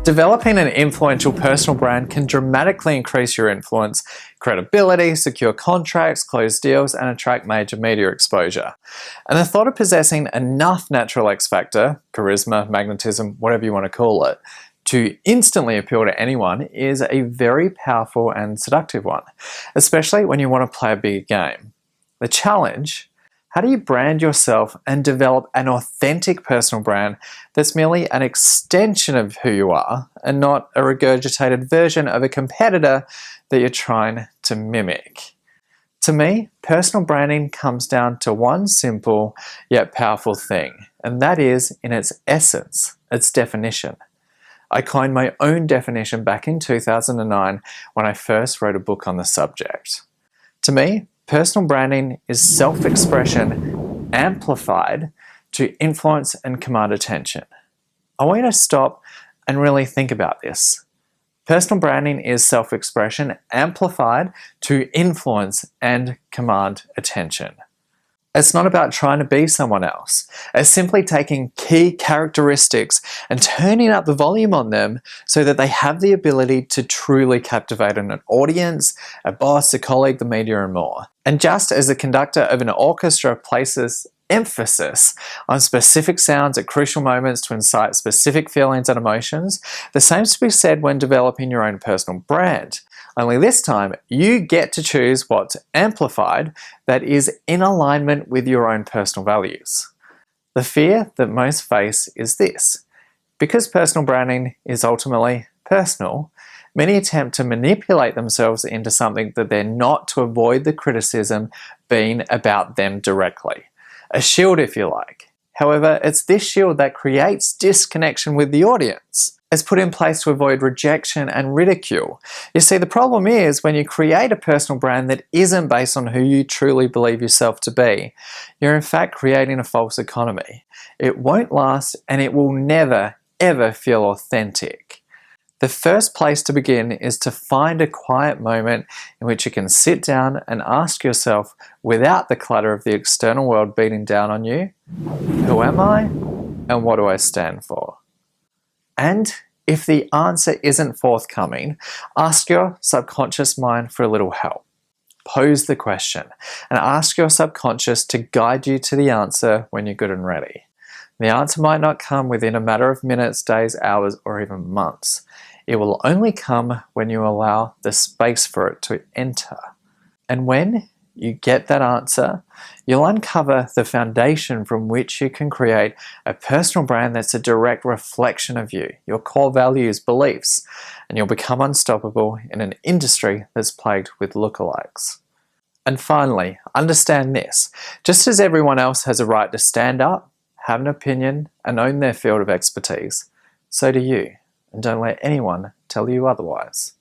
Developing an influential personal brand can dramatically increase your influence, credibility, secure contracts, close deals, and attract major media exposure. And the thought of possessing enough natural X factor, charisma, magnetism, whatever you want to call it, to instantly appeal to anyone is a very powerful and seductive one, especially when you want to play a bigger game. The challenge: how do you brand yourself and develop an authentic personal brand that's merely an extension of who you are and not a regurgitated version of a competitor that you're trying to mimic? To me, personal branding comes down to one simple yet powerful thing, and that is, in its essence, its definition. I coined my own definition back in 2009 when I first wrote a book on the subject. To me, personal branding is self-expression amplified to influence and command attention. I want you to stop and really think about this. Personal branding is self-expression amplified to influence and command attention. It's not about trying to be someone else. It's simply taking key characteristics and turning up the volume on them so that they have the ability to truly captivate an audience, a boss, a colleague, the media, and more. And just as the conductor of an orchestra places emphasis on specific sounds at crucial moments to incite specific feelings and emotions, the same is to be said when developing your own personal brand. Only this time, you get to choose what's amplified that is in alignment with your own personal values. The fear that most face is this: because personal branding is ultimately personal, many attempt to manipulate themselves into something that they're not to avoid the criticism being about them directly. A shield, if you like. However, it's this shield that creates disconnection with the audience. It's put in place to avoid rejection and ridicule. You see, the problem is when you create a personal brand that isn't based on who you truly believe yourself to be, you're in fact creating a false economy. It won't last, and it will never, ever feel authentic. The first place to begin is to find a quiet moment in which you can sit down and ask yourself, without the clutter of the external world beating down on you, who am I and what do I stand for? And if the answer isn't forthcoming, ask your subconscious mind for a little help. Pose the question and ask your subconscious to guide you to the answer when you're good and ready. The answer might not come within a matter of minutes, days, hours, or even months. It will only come when you allow the space for it to enter. And when you get that answer, you'll uncover the foundation from which you can create a personal brand that's a direct reflection of you, your core values, beliefs, and you'll become unstoppable in an industry that's plagued with lookalikes. And finally, understand this: just as everyone else has a right to stand up, have an opinion, and own their field of expertise, so do you. And don't let anyone tell you otherwise.